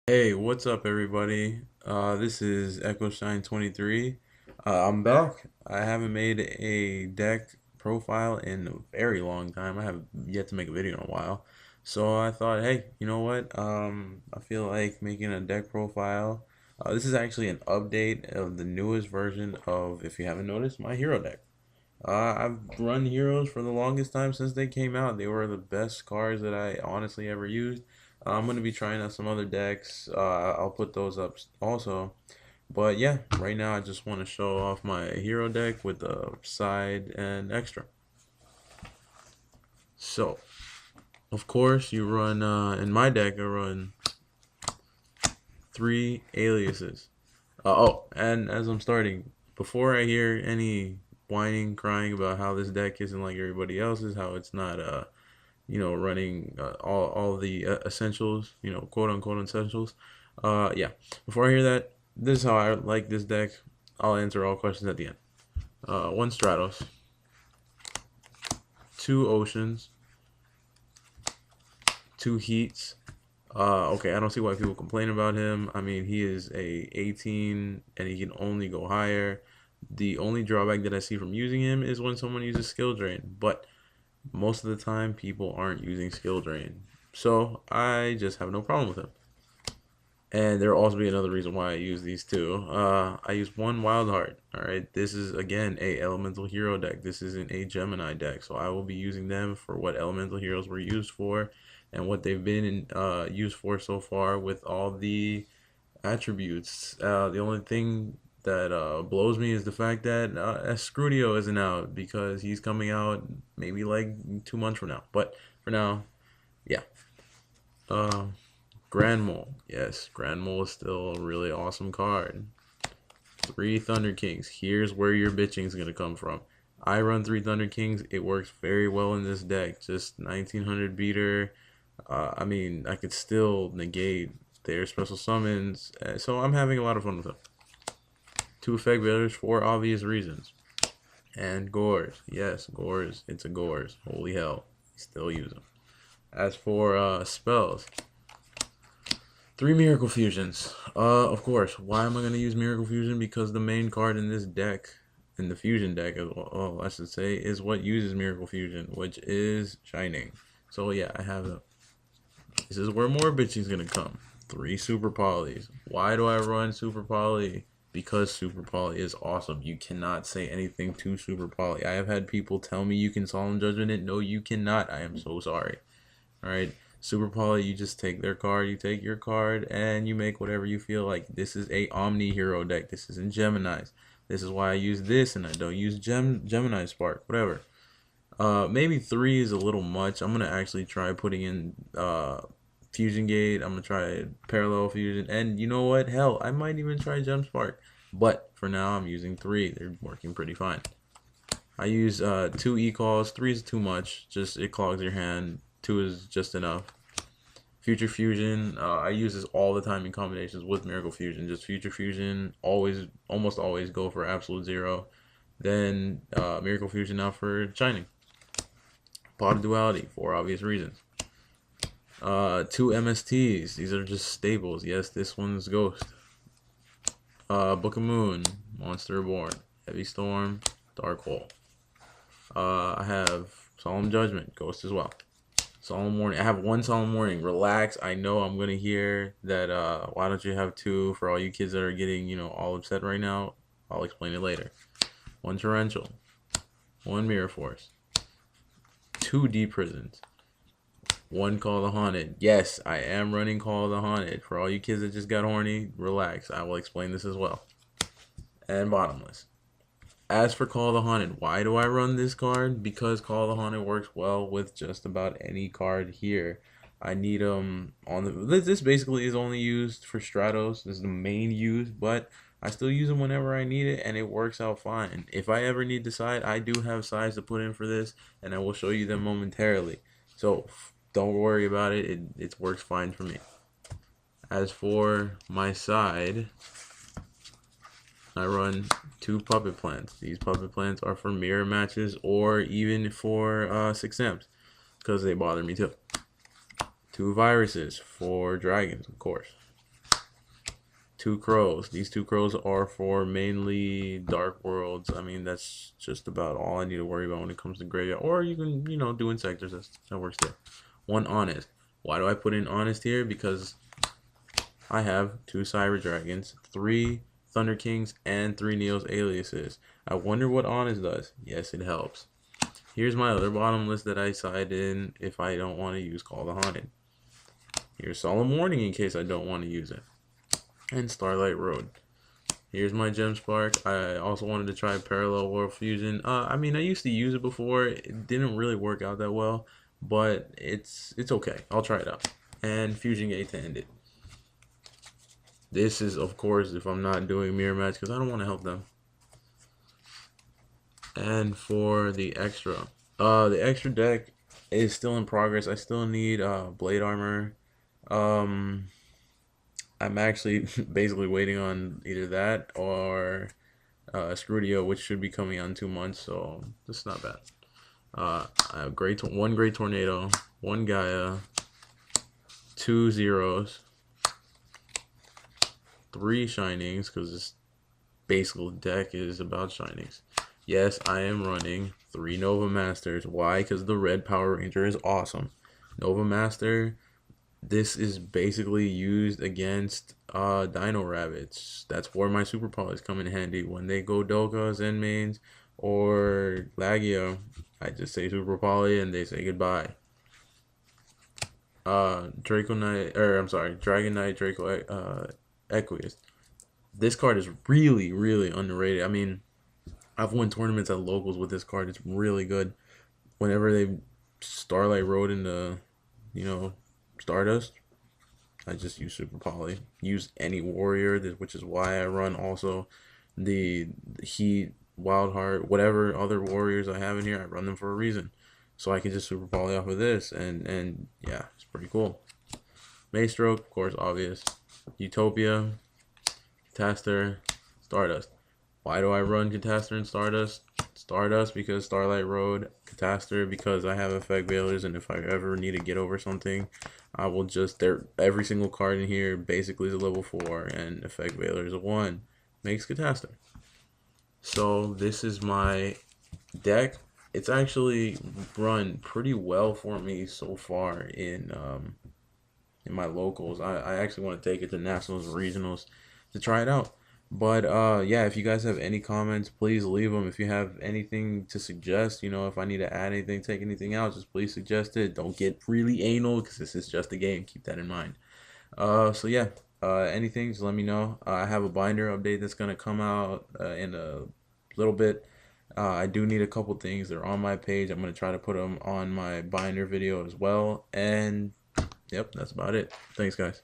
Hey, what's up, everybody? This is EchoShine23. I'm back. I haven't made a deck profile in a very long time. I have yet to make a video in a while. So I thought, hey, you know what? I feel like making a deck profile. This is actually an update of the newest version of, if you haven't noticed, my hero deck. I've run heroes for the longest time since they came out. They were the best cards that I honestly ever used. I'm going to be trying out some other decks. I'll put those up also. But yeah, right now I just want to show off my hero deck with the side and extra. So, of course, you run, in my deck, I run three aliases. And as I'm starting, before I hear any whining, crying about how this deck isn't like everybody else's, how it's not, running all the essentials, quote unquote essentials. Yeah. Before I hear that, this is how I like this deck. I'll answer all questions at the end. One Stratos, two Oceans, two Heats. Okay, I don't see why people complain about him. I mean, he is a 18 and he can only go higher. The only drawback that I see from using him is when someone uses skill drain, but most of the time people aren't using skill drain. So I just have no problem with him. And there will also be another reason why I use these two. I use one Wild Heart. All right, this is again a elemental hero deck. This isn't a Gemini deck, so I will be using them for what elemental heroes were used for, and what they've been used for so far with all the attributes. The only thing that blows me is the fact that Escrudio isn't out because he's coming out maybe like 2 months from now. But for now, yeah. Uh, Grand Mole. Yes, Grand Mole is still a really awesome card. Three Thunder Kings. Here's where your bitching is going to come from. I run three Thunder Kings. It works very well in this deck. Just 1900 beater. I mean, I could still negate their special summons. So I'm having a lot of fun with them. Two effect builders for obvious reasons. And Gores. Yes, Gores. It's a Gores. Holy hell. Still use them. As for spells, three Miracle Fusions. Of course. Why am I going to use Miracle Fusion? Because the main card in this deck, in the Fusion deck, I should say, is what uses Miracle Fusion, which is Shining. So yeah, I have them. This is where more bitching's going to come. Three Super Polys. Why do I run Super Poly? Because Super Poly is awesome. You cannot say anything to Super Poly. I have had people tell me you can Solemn Judgment it. No, you cannot. I am so sorry. Alright, Super Poly, you just take their card, you take your card, and you make whatever you feel like. This is a Omni hero deck. This isn't Gemini's. This is why I use this and I don't use Gemini Spark, whatever. Maybe three is a little much. I'm gonna actually try putting in Fusion Gate. I'm gonna try Parallel Fusion, and you know what? Hell, I might even try Gem Spark. But for now, I'm using three. They're working pretty fine. I use two E-calls. Three is too much. Just it clogs your hand. Two is just enough. Future Fusion, I use this all the time in combinations with Miracle Fusion. Just Future Fusion, almost always go for Absolute Zero. Then Miracle Fusion out for Shining. Pot of Duality, for obvious reasons. Two MSTs, these are just staples. Yes, this one's Ghost. Book of Moon, Monster Reborn. Heavy Storm, Dark Hole. I have Solemn Judgment, Ghost as well. Solemn Warning. I have one Solemn Warning. Relax. I know I'm gonna hear that. Why don't you have two? For all you kids that are getting, all upset right now, I'll explain it later. One Torrential. One Mirror Force. Two Deep Prisons. One Call the Haunted. Yes, I am running Call the Haunted. For all you kids that just got horny, relax. I will explain this as well. And Bottomless. As for Call the Haunted, why do I run this card? Because Call the Haunted works well with just about any card here. I need them on the. This basically is only used for Stratos. This is the main use, but I still use them whenever I need it, and it works out fine. If I ever need to side, I do have sides to put in for this, and I will show you them momentarily. So don't worry about it. It works fine for me. As for my side, I run two puppet plants. These puppet plants are for mirror matches or even for 6 amps because they bother me too. Two viruses for dragons, of course. Two crows. These two crows are for mainly dark worlds. I mean, that's just about all I need to worry about when it comes to graveyard. Or you can, do insectors. That works too. One honest. Why do I put in honest here? Because I have two Cyber Dragons, three Thunder Kings, and three Neos aliases. I wonder what honest does. Yes, it helps. Here's my other bottom list that I side in if I don't want to use Call the Haunted. Here's Solemn Warning in case I don't want to use it. And Starlight Road. Here's my Gem Spark. I also wanted to try Parallel World Fusion. I mean, I used to use it before. It didn't really work out that well, but it's okay. I'll try it out. And Fusion Gate to end it. This is, of course, if I'm not doing Mirror Match because I don't want to help them. And for the extra deck is still in progress. I still need Blade Armor. I'm actually basically waiting on either that or Scrudio, which should be coming out in 2 months, so this is not bad. I have one Great Tornado, one Gaia, two Zeros, three Shinings, because this basic deck is about Shinings. Yes, I am running three Nova Masters. Why? Because the red Power Ranger is awesome. Nova Master, this is basically used against Dino Rabbits. That's where my Super Polys come in handy. When they go Doka, Zen Mains, or Lagia, I just say Super Poly and they say goodbye. Draco Knight, or I'm sorry, Dragon Knight, Draco Equius. This card is really, really underrated. I mean, I've won tournaments at locals with this card. It's really good. Whenever they Starlight Road into, Stardust, I just use Super Poly. Use any warrior, which is why I run also the Heat, Wild Heart, whatever other warriors I have in here. I run them for a reason, so I can just Super Poly off of this, and yeah, it's pretty cool. Maystroke, of course, obvious. Utopia, Catastor, Stardust. Why do I run Catastor and Stardust? Stardust because Starlight Road, Catastor because I have effect veilers, and if I ever need to get over something, I will just every single card in here basically is a level 4 and effect veiler is a 1. Makes Catastor. So this is my deck. It's actually run pretty well for me so far in my locals. I actually want to take it to nationals and regionals to try it out. But yeah, if you guys have any comments, please leave them. If you have anything to suggest, if I need to add anything, take anything out, just please suggest it. Don't get really anal because this is just a game. Keep that in mind. So yeah, anything, just let me know. I have a binder update that's gonna come out in a little bit. I do need a couple things. They're on my page. I'm gonna try to put them on my binder video as well. And yep, that's about it. Thanks, guys.